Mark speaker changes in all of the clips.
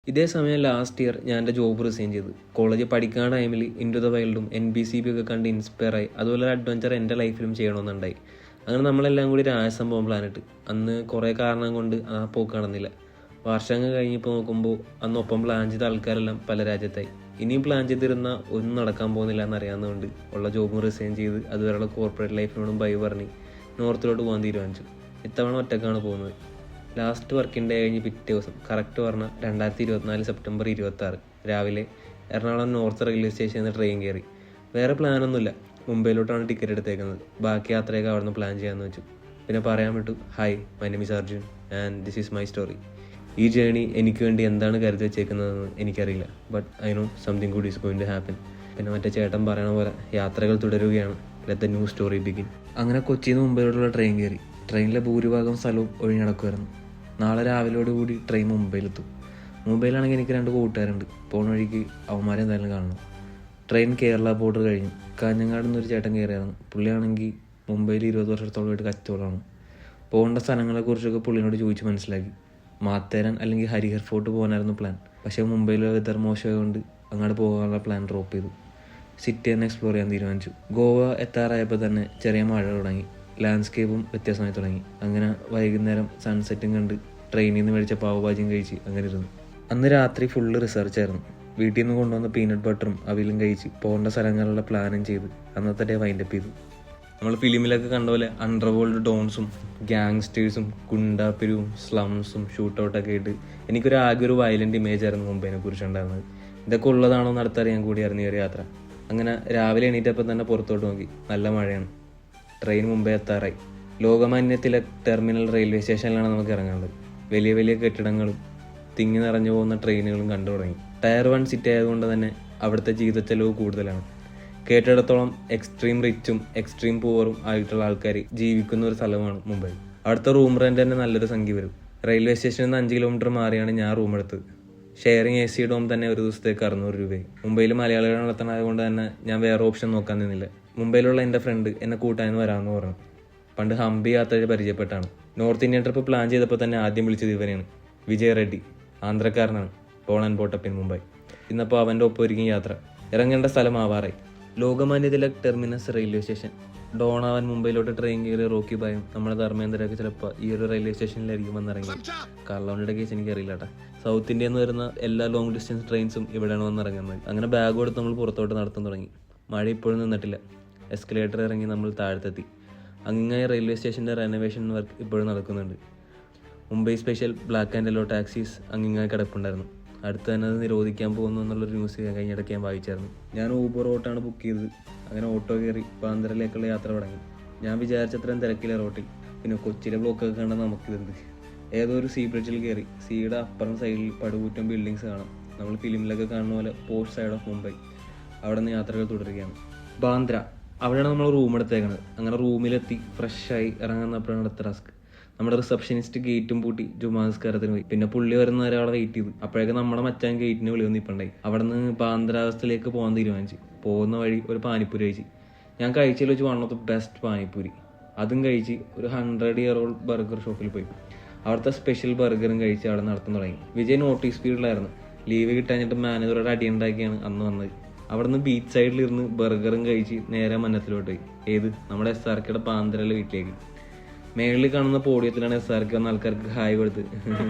Speaker 1: ഇതേ സമയം last year ഞാൻ എൻ്റെ ജോബ് റിസൈൻ ചെയ്തു. കോളേജിൽ പഠിക്കുന്ന ടൈമിൽ ഇൻറ്റു ദ വൈൽഡും NBCP ഒക്കെ കണ്ട് ഇൻസ്പയർ ആയി. അതുപോലെ ഒരു അഡ്വഞ്ചർ എൻ്റെ ലൈഫിലും ചെയ്യണമെന്നുണ്ടായി. അങ്ങനെ നമ്മളെല്ലാം കൂടി രാജസ്ഥാൻ പോകാൻ പ്ലാനിട്ട്. അന്ന് കുറേ കാരണം കൊണ്ട് ആ പോക്ക് നടന്നില്ല. വർഷങ്ങൾ കഴിഞ്ഞപ്പോൾ നോക്കുമ്പോൾ അന്ന് ഒപ്പം പ്ലാൻ ചെയ്ത ആൾക്കാരെല്ലാം പല രാജ്യത്തായി. ഇനിയും പ്ലാൻ ചെയ്തിരുന്ന ഒന്നും നടക്കാൻ പോകുന്നില്ല എന്നറിയാവുന്നതുകൊണ്ട് ഉള്ള ജോബും റിസൈൻ ചെയ്ത് അതുവരെയുള്ള കോർപ്പറേറ്റ് ലൈഫിനോടും ബൈ പറഞ്ഞ് നോർത്തിലോട്ട് പോകാൻ തീരുമാനിച്ചു. ഇത്തവണ ഒറ്റക്കാണ് പോകുന്നത്. ലാസ്റ്റ് വർക്കിംഗ് ഡേ കഴിഞ്ഞ് പിറ്റേ ദിവസം, കറക്റ്റ് പറഞ്ഞാൽ 2024 സെപ്റ്റംബർ 26 രാവിലെ എറണാകുളം നോർത്ത് റെയിൽവേ സ്റ്റേഷനിൽ നിന്ന് ട്രെയിൻ കയറി. വേറെ പ്ലാനൊന്നുമില്ല, മുംബൈയിലോട്ടാണ് ടിക്കറ്റ് എടുത്തേക്കുന്നത്. ബാക്കി യാത്രയൊക്കെ അവിടെ നിന്ന് പ്ലാൻ ചെയ്യാമെന്ന് വെച്ചു. പിന്നെ പറയാൻ വിട്ടു, hi, my name is Arjun and this is my story. ഈ ജേണി എനിക്ക് വേണ്ടി എന്താണ് കരുതി വെച്ചേക്കുന്നതെന്ന് എനിക്കറിയില്ല, but I know something good is going to happen. പിന്നെ മറ്റേ ചേട്ടൻ പറയണ പോലെ യാത്രകൾ തുടരുകയാണ്, let the new story begin. അങ്ങനെ കൊച്ചിയിൽ നിന്ന് മുംബൈയിലോട്ടുള്ള ട്രെയിൻ കയറി. ട്രെയിനിലെ ഭൂരിഭാഗം സ്ഥലവും ഒഴിഞ്ഞടക്കുമായിരുന്നു. നാളെ രാവിലെയോടുകൂടി ട്രെയിൻ മുംബൈയിലെത്തും. മുംബൈയിലാണെങ്കിൽ എനിക്ക് 2 കൂട്ടുകാരുണ്ട്. പോണ വഴിക്ക് അവന്മാരെ എന്തായാലും കാണണം. ട്രെയിൻ കേരള ബോർഡർ കഴിഞ്ഞു. കാഞ്ഞങ്ങാട് നിന്നൊരു ചേട്ടൻ കയറിയായിരുന്നു. പുള്ളിയാണെങ്കിൽ മുംബൈയിൽ 20 വർഷത്തോളമായിട്ട് കച്ചവടമാണ്. പോകേണ്ട സ്ഥലങ്ങളെക്കുറിച്ചൊക്കെ പുള്ളിനോട് ചോദിച്ച് മനസ്സിലാക്കി. മാത്തേരൻ അല്ലെങ്കിൽ ഹരിഹർ ഫോർട്ട് പോകാനായിരുന്നു പ്ലാൻ. പക്ഷേ മുംബൈയിലെ വെതർ മോശമായതുകൊണ്ട് അങ്ങോട്ട് പോകാനുള്ള പ്ലാൻ ഡ്രോപ്പ് ചെയ്തു. സിറ്റി തന്നെ എക്സ്പ്ലോർ ചെയ്യാൻ തീരുമാനിച്ചു. ഗോവ എത്താറായപ്പോൾ തന്നെ ചെറിയ മഴ തുടങ്ങി. ലാൻഡ്സ്കേപ്പും വ്യത്യാസമായി തുടങ്ങി. അങ്ങനെ വൈകുന്നേരം സൺസെറ്റും കണ്ട് ട്രെയിനിൽ നിന്ന് മേടിച്ച പാവ് ഭാജിയും കഴിച്ച് അങ്ങനെ ഇരുന്നു. അന്ന് രാത്രി ഫുള്ള് റിസർച്ചായിരുന്നു. വീട്ടിൽ നിന്ന് കൊണ്ടുവന്ന പീനട്ട് ബട്ടറും അവിലും കഴിച്ച് പോകേണ്ട സ്ഥലങ്ങളിലുള്ള പ്ലാനും ചെയ്ത് അന്നത്തെ ഡേ വൈൻഡപ്പ് ചെയ്തു. നമ്മൾ ഫിലിമിലൊക്കെ കണ്ട പോലെ അണ്ടർവേൾഡ് ഡോൺസും ഗാങ്സ്റ്റേഴ്സും ഗുണ്ടാപ്പിരും സ്ലംസും ഷൂട്ടൗട്ടൊക്കെ ആയിട്ട് ആകെ ഒരു വയലൻ്റ് ഇമേജ് ആയിരുന്നു മുംബൈനെ കുറിച്ചുണ്ടായിരുന്നത്. ഇതൊക്കെ ഉള്ളതാണോ എന്ന് അടുത്തറിയാൻ കൂടിയായിരുന്നു ഈ ഒരു യാത്ര. അങ്ങനെ രാവിലെ എണീറ്റപ്പോൾ തന്നെ പുറത്തോട്ട് നോക്കി. നല്ല മഴയാണ്. ട്രെയിൻ മുംബൈ എത്താറായി. ലോകമാന്യത്തിലെ ടെർമിനൽ റെയിൽവേ സ്റ്റേഷനിലാണ് നമുക്ക് ഇറങ്ങേണ്ടത്. വലിയ വലിയ കെട്ടിടങ്ങളും തിങ്ങി നിറഞ്ഞു പോകുന്ന ട്രെയിനുകളും കണ്ടു തുടങ്ങി. ടയർ 1 സിറ്റി ആയതുകൊണ്ട് തന്നെ അവിടുത്തെ ജീവിത ചെലവ് കൂടുതലാണ്. കേട്ടിടത്തോളം എക്സ്ട്രീം റിച്ചും എക്സ്ട്രീം പൂവറും ആയിട്ടുള്ള ആൾക്കാർ ജീവിക്കുന്ന ഒരു സ്ഥലമാണ് മുംബൈ. അവിടുത്തെ റൂം റെൻ്റ് തന്നെ നല്ലൊരു സംഖ്യ വരും. റെയിൽവേ സ്റ്റേഷനിൽ നിന്ന് 5 കിലോമീറ്റർ മാറിയാണ് ഞാൻ റൂം എടുത്തത്. ഷെയറിങ് AC ഡോം തന്നെ ഒരു ദിവസത്തേക്ക് 600 രൂപയായി. മുംബൈയിൽ മലയാളികൾ നടത്തണമായതുകൊണ്ട് തന്നെ ഞാൻ വേറെ ഓപ്ഷൻ നോക്കാൻ നിന്നില്ല. മുംബൈയിലുള്ള എൻ്റെ ഫ്രണ്ട് എന്നെ കൂട്ടാനെന്ന് വരാമെന്ന് പറഞ്ഞു. പണ്ട് ഹംപി യാത്ര പരിചയപ്പെട്ടാണ്. നോർത്ത് ഇന്ത്യൻ ട്രിപ്പ് പ്ലാൻ ചെയ്തപ്പോൾ തന്നെ ആദ്യം വിളിച്ചത് ഇവനെയാണ്. വിജയ് റെഡ്ഡി, ആന്ധ്രക്കാരനാണ്. Born and brought up in Mumbai. ഇന്നപ്പോൾ അവൻ്റെ ഒപ്പം ഒരുങ്ങി യാത്ര. ഇറങ്ങേണ്ട സ്ഥലം ആവാറായി. Lokmanya Tilak terminus railway station. ഡോണാവൻ മുംബൈയിലോട്ട് ട്രെയിൻ കയറി റോക്കി ബായും നമ്മുടെ ധർമ്മേന്ദ്രയൊക്കെ ചിലപ്പോൾ ഈ ഒരു റെയിൽവേ സ്റ്റേഷനിലായിരിക്കും വന്നിറങ്ങി. കാർലോണിയുടെ കേസ് എനിക്കറിയില്ല കേട്ടോ. സൗത്ത് ഇന്ത്യയിൽ നിന്ന് വരുന്ന എല്ലാ ലോങ് ഡിസ്റ്റൻസ് ട്രെയിൻസും ഇവിടെയാണ് വന്നിറങ്ങുന്നത്. അങ്ങനെ ബാഗ് കൊടുത്ത് നമ്മൾ പുറത്തോട്ട് നടത്താൻ തുടങ്ങി. മഴ ഇപ്പോഴും നിന്നിട്ടില്ല. എസ്കലേറ്റർ ഇറങ്ങി നമ്മൾ താഴത്തെത്തി. അങ്ങനെ റെയിൽവേ സ്റ്റേഷൻ്റെ റെനോവേഷൻ വർക്ക് ഇപ്പോഴും നടക്കുന്നുണ്ട്. Mumbai special black and yellow taxis അങ്ങിങ്ങായി കിടപ്പുണ്ടായിരുന്നു. അടുത്ത് തന്നെ അത് നിരോധിക്കാൻ പോകുന്നു എന്നുള്ളൊരു ന്യൂസ് കഴിഞ്ഞിടയ്ക്ക് ഞാൻ വായിച്ചായിരുന്നു. ഞാൻ ഊബർ ഓട്ടോയാണ് ബുക്ക് ചെയ്തത്. അങ്ങനെ ഓട്ടോ കയറി ബാന്ദ്രയിലേക്കുള്ള യാത്ര തുടങ്ങി. ഞാൻ വിചാരിച്ചത്രയും തിരക്കില്ല റോട്ടിൽ. പിന്നെ കൊച്ചിയിലെ ബ്ലോക്കൊക്കെ കണ്ടാൽ നമുക്കിതുണ്ട്. ഏതോ ഒരു സീ ബ്രിഡ്ജിൽ കയറി. സീയുടെ അപ്പുറം സൈഡിൽ പടുകൂറ്റം ബിൽഡിങ്സ് കാണാം. നമ്മൾ ഫിലിമിലൊക്കെ കാണുന്ന പോലെ പോസ്റ്റ് സൈഡ് ഓഫ് മുംബൈ. അവിടെ നിന്ന് യാത്രകൾ തുടരുകയാണ്. ബാന്ദ്ര, അവിടെയാണ് നമ്മൾ റൂം എടുത്തേക്കണത്. അങ്ങനെ റൂമിലെത്തി ഫ്രഷായി ഇറങ്ങുന്നപ്പോഴാണ് അടുത്ത ടാസ്ക്. നമ്മുടെ റിസപ്ഷനിസ്റ്റ് ഗേറ്റും പൂട്ടി ജുമാസ്കാരത്തിന് പോയി. പിന്നെ പുള്ളി വരുന്ന വരെ അവിടെ വെയിറ്റ് ചെയ്തു. അപ്പോഴേക്കും നമ്മുടെ മച്ചാൻ ഗേറ്റിന് വിളി വന്നിപ്പുണ്ടായി. അവിടെ നിന്ന് ബാന്ദ്രാവസ്ഥയിലേക്ക് പോകാൻ തീരുമാനിച്ചു. പോകുന്ന വഴി ഒരു പാനിപ്പൂരി കഴിച്ച്. ഞാൻ കഴിച്ചതിൽ വെച്ച് 1 ഓഫ് ദ ബെസ്റ്റ് പാനിപ്പൂരി. അതും കഴിച്ച് ഒരു 100-year-old ബർഗർ ഷോപ്പിൽ പോയി. അവിടുത്തെ സ്പെഷ്യൽ ബർഗറും കഴിച്ച് അവിടെ നടത്താൻ തുടങ്ങി. വിജയ് നോട്ടീസ് സ്പീഡിലായിരുന്നു. ലീവ് കിട്ടാഞ്ഞിട്ട് മാനേജറോട് അടിയുണ്ടാക്കിയാണ് അന്ന് വന്നത്. അവിടെ നിന്ന് ബീച്ച് സൈഡിലിരുന്ന് ബർഗറും കഴിച്ച് നേരെ മന്നത്തിലോട്ട് പോയി. നമ്മുടെ SRKയുടെ ബാന്ദ്രയിലെ വീട്ടിലേക്ക്. മേളിൽ കാണുന്ന പോഡിയത്തിലാണ് SRK വന്ന ആൾക്കാർക്ക് ഹായ് കൊടുത്ത്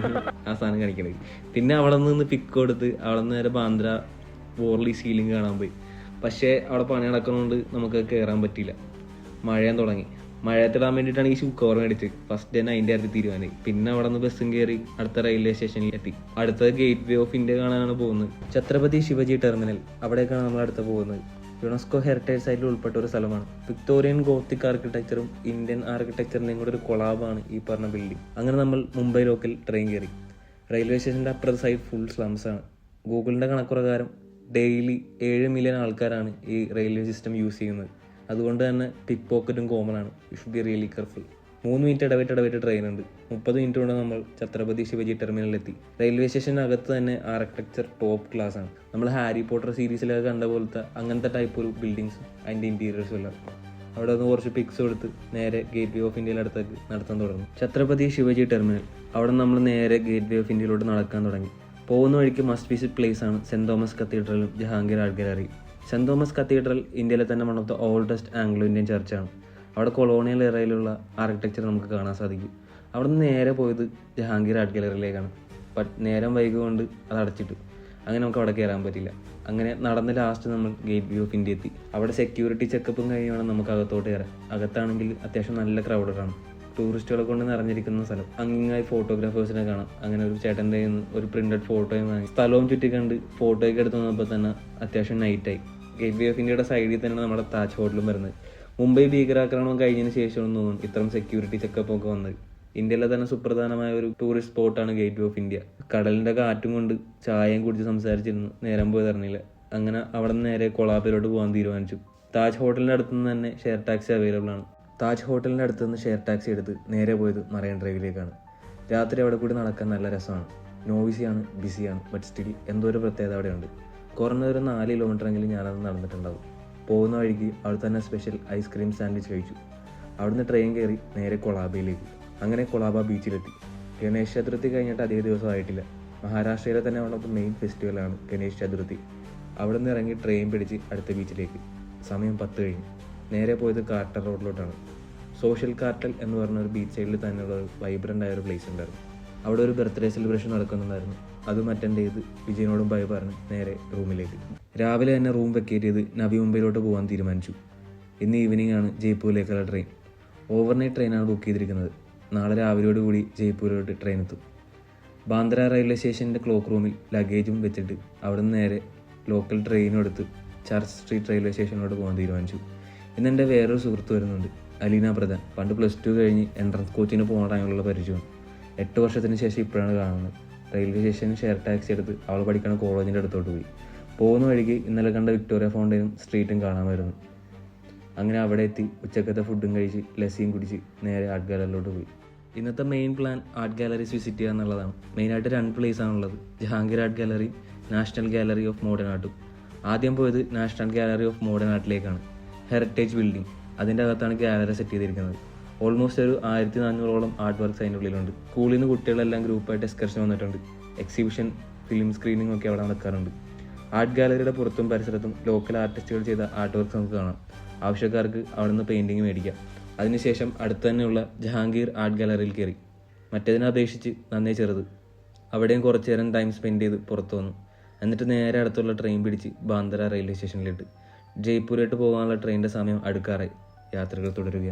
Speaker 1: ആ സാധനം കാണിക്കണത്. പിന്നെ അവിടെ നിന്ന് പിക്ക് കൊടുത്ത് അവിടെ നിന്ന് നേരെ ബാന്ദ്ര വോർലി സീലിംഗ് കാണാൻ പോയി. പക്ഷേ അവിടെ പണി നടക്കുന്നതുകൊണ്ട് നമുക്ക് കയറാൻ പറ്റിയില്ല. മഴയാൻ തുടങ്ങി. മഴയത്തിടാൻ വേണ്ടിയിട്ടാണ് ഈ ഷൂ കവർ മേടിച്ചത്. ഫസ്റ്റ് ഡേ 90,000 തീരുമാനമായി. പിന്നെ അവിടെ നിന്ന് ബസ്സും കയറി അടുത്ത റെയിൽവേ സ്റ്റേഷനിൽ എത്തി. അടുത്തത് ഗേറ്റ് വേ ഓഫ് ഇന്ത്യ കാണാനാണ് പോകുന്നത്. ഛത്രപതി ശിവജി ടെർമിനൽ, അവിടേക്കാണ് നമ്മൾ അടുത്ത് പോകുന്നത്. യുനെസ്കോ ഹെറിറ്റേജ് സൈറ്റിൽ ഉൾപ്പെട്ട ഒരു സ്ഥലമാണ്. വിക്ടോറിയൻ ഗോത്തിക് ആർക്കിടെക്ചറും ഇന്ത്യൻ ആർക്കിടെക്ചറിൻ്റെയും കൂടെ ഒരു കൊളാബാണ് ഈ പറഞ്ഞ ബിൽഡിംഗ്. അങ്ങനെ നമ്മൾ മുംബൈ ലോക്കൽ ട്രെയിൻ കയറി. റെയിൽവേ സ്റ്റേഷൻ്റെ അപ്പുറത്തെ സൈഡ് ഫുൾ സ്ലംസ് ആണ്. ഗൂഗിളിൻ്റെ കണക്കുപ്രകാരം ഡെയിലി 7 മില്യൺ ആൾക്കാരാണ് ഈ റെയിൽവേ സിസ്റ്റം യൂസ് ചെയ്യുന്നത്. അതുകൊണ്ട് തന്നെ പിക്ക് പോക്കറ്റും കോമൺ ആണ്. You should be really careful. 3 minute ഇടവിട്ട് ട്രെയിൻ ഉണ്ട്. 30 മിനിറ്റ് കൊണ്ട് നമ്മൾ ഛത്രപതി ശിവജി ടെർമിനലിലെത്തി. റെയിൽവേ സ്റ്റേഷനകത്ത് തന്നെ ആർക്കിടെക്ചർ ടോപ്പ് ക്ലാസ് ആണ്. നമ്മൾ ഹാരി പോട്ടർ സീരീസിലൊക്കെ കണ്ട പോലത്തെ അങ്ങനത്തെ ടൈപ്പ് ഒരു ബിൽഡിങ്സും അതിൻ്റെ ഇൻറ്റീരിയേഴ്സും എല്ലാം. അവിടെ നിന്ന് കുറച്ച് പിക്സ് കൊടുത്ത് നേരെ ഗേറ്റ് വേ ഓഫ് ഇന്ത്യയുടെ അടുത്തേക്ക് നടത്താൻ തുടങ്ങി. ഛത്രപതി ശിവജി ടെർമിനൽ. അവിടെ നമ്മൾ നേരെ ഗേറ്റ് വേ ഓഫ് ഇന്ത്യയിലോട്ട് നടക്കാൻ തുടങ്ങി. പോകുന്ന വഴിക്ക് മസ്റ്റ് വിസിറ്റ് പ്ലേസ് ആണ് സെൻറ് തോമസ് കത്തീഡ്രലും ജഹാംഗീർ ആർട്ട് ഗാലറിയും. സെൻറ് തോമസ് കത്തീഡ്രൽ ഇന്ത്യയിലെ തന്നെ one of the oldest Anglo Indian ചർച്ചാണ്. അവിടെ കൊളോണിയൽ എറയിലുള്ള ആർക്കിടെക്ചർ നമുക്ക് കാണാൻ സാധിക്കും. അവിടെ നിന്ന് നേരെ പോയത് ജഹാംഗീർ ആർട്ട് ഗാലറിയിലേക്കാണ്. ബട്ട് നേരം വൈകുകൊണ്ട് അത് അടച്ചിട്ട് അങ്ങനെ നമുക്ക് അവിടെ കയറാൻ പറ്റില്ല. അങ്ങനെ നടന്ന് ലാസ്റ്റ് നമ്മൾ ഗേറ്റ് വേ ഓഫ് ഇന്ത്യ എത്തി. അവിടെ സെക്യൂരിറ്റി ചെക്കപ്പും കഴിഞ്ഞ് വേണം നമുക്ക് അകത്തോട്ട് കയറാൻ. അകത്താണെങ്കിൽ അത്യാവശ്യം നല്ല ക്രൗഡാണ്, ടൂറിസ്റ്റുകളെ കൊണ്ട് നിറഞ്ഞിരിക്കുന്ന സ്ഥലം. അങ്ങിങ്ങായി ഫോട്ടോഗ്രാഫേഴ്സിനെ കാണാം. അങ്ങനെ ഒരു ചേട്ടൻ്റെ കയ്യിൽ നിന്ന് ഒരു പ്രിന്റഡ് ഫോട്ടോയും വാങ്ങി സ്ഥലവും ചുറ്റിക്കണ്ട് ഫോട്ടോയൊക്കെ എടുത്ത് വന്നപ്പോൾ തന്നെ അത്യാവശ്യം നൈറ്റായി. ഗേറ്റ് വേ ഓഫ് ഇന്ത്യയുടെ സൈഡിൽ തന്നെ നമ്മുടെ താജ് ഹോട്ടലും വരുന്നത്. മുംബൈ ഭീകരാക്രമണം കഴിഞ്ഞതിന് ശേഷമെന്ന് തോന്നുന്നു ഇത്തരം സെക്യൂരിറ്റി ചെക്കപ്പ് ഒക്കെ വന്നത്. ഇന്ത്യയിലെ തന്നെ സുപ്രധാനമായ ഒരു ടൂറിസ്റ്റ് സ്പോട്ടാണ് ഗേറ്റ് വേ ഓഫ് ഇന്ത്യ. കടലിൻ്റെ കാറ്റും കൊണ്ട് ചായയും കുടിച്ച് സംസാരിച്ചിരുന്നു നേരം പോയി തരണില്ല. അങ്ങനെ അവിടെ നിന്ന് നേരെ കൊളാബിലോട്ട് പോകാൻ തീരുമാനിച്ചു. താജ് ഹോട്ടലിൻ്റെ അടുത്ത് നിന്ന് തന്നെ ഷെയർ ടാക്സി അവൈലബിൾ ആണ്. താജ് ഹോട്ടലിൻ്റെ അടുത്ത് നിന്ന് ഷെയർ ടാക്സി എടുത്ത് നേരെ പോയത് മറൈൻ ഡ്രൈവിലേക്കാണ്. രാത്രി അവിടെ കൂടി നടക്കാൻ നല്ല രസമാണ്. നോയിസിയാണ്, ബിസിയാണ്, ബട്ട് സ്റ്റിൽ എന്തോ ഒരു പ്രത്യേകത അവിടെയുണ്ട്. കുറഞ്ഞൊരു 4 കിലോമീറ്ററെങ്കിലും ഞാനത് നടന്നിട്ടുണ്ടാവും. പോകുന്ന വഴിക്ക് അവിടെ തന്നെ സ്പെഷ്യൽ ഐസ്ക്രീം സാൻഡ്വിച്ച് കഴിച്ചു. അവിടുന്ന് ട്രെയിൻ കയറി നേരെ കൊളാബയിലേക്ക്. അങ്ങനെ കൊളാബ ബീച്ചിലെത്തി. ഗണേശ് ചതുർത്ഥി കഴിഞ്ഞിട്ട് അധിക ദിവസമായിട്ടില്ല. മഹാരാഷ്ട്രയിലെ തന്നെ വൺ ഓഫ് ദ മെയിൻ ഫെസ്റ്റിവലാണ് ഗണേശ് ചതുർത്ഥി. അവിടെ നിന്ന് ഇറങ്ങി ട്രെയിൻ പിടിച്ച് അടുത്ത ബീച്ചിലേക്ക്. സമയം 10 കഴിഞ്ഞു. നേരെ പോയത് കാർട്ടർ റോഡിലോട്ടാണ്. സോഷ്യൽ കാർട്ടൽ എന്ന് പറഞ്ഞ ഒരു ബീച്ച് സൈഡിൽ തന്നെയുള്ള ഒരു വൈബ്രൻ്റ് ആയ ഒരു പ്ലേസ് ഉണ്ടായിരുന്നു. അവിടെ ഒരു ബർത്ത്ഡേ സെലിബ്രേഷൻ നടക്കുന്നുണ്ടായിരുന്നു. അതും അറ്റൻഡ് ചെയ്ത് വിജയനോടും ബൈ പറഞ്ഞ് നേരെ റൂമിലേക്ക്. രാവിലെ തന്നെ റൂം വെക്കേറ്റ് ചെയ്ത് നവി മുംബൈയിലോട്ട് പോകാൻ തീരുമാനിച്ചു. ഇന്ന് ഈവനിങ് ആണ് ജയ്പൂരിലേക്കുള്ള ട്രെയിൻ. ഓവർനൈറ്റ് ട്രെയിനാണ് ബുക്ക് ചെയ്തിരിക്കുന്നത്. നാളെ രാവിലെയോട് കൂടി ജയ്പൂരിലോട്ട് ട്രെയിൻ എത്തും. ബാന്ദ്ര റെയിൽവേ സ്റ്റേഷൻ്റെ ക്ലോക്ക് റൂമിൽ ലഗേജും വെച്ചിട്ട് അവിടെ നിന്ന് നേരെ ലോക്കൽ ട്രെയിനും എടുത്ത് ചർച്ച് സ്ട്രീറ്റ് റെയിൽവേ സ്റ്റേഷനിലോട്ട് പോകാൻ തീരുമാനിച്ചു. ഇന്ന് എൻ്റെ വേറൊരു സുഹൃത്ത് വരുന്നുണ്ട്, അലീന പ്രധാൻ. പണ്ട് +2 കഴിഞ്ഞ് എൻട്രൻസ് കോച്ചിന് പോകുന്ന ടൈമിലുള്ള പരിചയമാണ്. 8 വർഷത്തിന് ശേഷം ഇപ്പോഴാണ് കാണുന്നത്. റെയിൽവേ സ്റ്റേഷനിൽ ഷെയർ ടാക്സി എടുത്ത് അവൾ പഠിക്കുന്ന കോളേജിൻ്റെ അടുത്തോട്ട് പോയി. പോകുന്ന വഴിക്ക് ഇന്നലെ കണ്ട വിക്ടോറിയ ഫൗണ്ടൈനും സ്ട്രീറ്റും കാണാമായിരുന്നു. അങ്ങനെ അവിടെ എത്തി ഉച്ചക്കത്തെ ഫുഡും കഴിച്ച് ലസ്സിയും കുടിച്ച് നേരെ ആർട്ട് ഗാലറിയിലോട്ട് പോയി. ഇന്നത്തെ main plan art galleries visit ചെയ്യുക എന്നുള്ളതാണ്. മെയിനായിട്ട് 2 പ്ലേസ് ആണുള്ളത്, Jahangir art gallery, national gallery of modern ആർട്ടും. ആദ്യം പോയത് നാഷണൽ ഗാലറി ഓഫ് മോഡേൺ ആർട്ടിലേക്കാണ്. ഹെറിറ്റേജ് ബിൽഡിംഗ്, അതിൻ്റെ അകത്താണ് ഗാലറി സെറ്റ് ചെയ്തിരിക്കുന്നത്. ഓൾമോസ്റ്റ് ഒരു 1400ഓളം ആർട്ട് വർക്ക്സ് അതിൻ്റെ ഉള്ളിലുണ്ട്. സ്കൂളിൽ നിന്ന് കുട്ടികളെല്ലാം ഗ്രൂപ്പായിട്ട് എക്സ്കർഷൻ വന്നിട്ടുണ്ട്. എക്സിബിഷൻ, ഫിലിം സ്ക്രീനിങ് ഒക്കെ അവിടെ നടക്കാറുണ്ട്. ആർട്ട് ഗാലറിയുടെ പുറത്തും പരിസരത്തും ലോക്കൽ ആർട്ടിസ്റ്റുകൾ ചെയ്ത ആർട്ട് വർക്ക്സ് നമുക്ക് കാണാം. ആവശ്യക്കാർക്ക് അവിടെ നിന്ന് പെയിൻറ്റിങ് മേടിക്കാം. അതിനുശേഷം അടുത്ത് തന്നെയുള്ള ജഹാംഗീർ ആർട്ട് ഗാലറിയിൽ കയറി. മറ്റേതിനെ അപേക്ഷിച്ച് നന്നേ ചെറുത്. അവിടെയും കുറച്ച് നേരം ടൈം സ്പെൻഡ് ചെയ്ത് പുറത്തു വന്നു. എന്നിട്ട് നേരെ അടുത്തുള്ള ട്രെയിൻ പിടിച്ച് ബാന്ദ്ര റെയിൽവേ സ്റ്റേഷനിലിട്ട്. ജയ്പൂരിലോട്ട് പോകാനുള്ള ട്രെയിനിൻ്റെ സമയം അടുക്കാറായി. യാത്രകൾ തുടരുകയാണ്.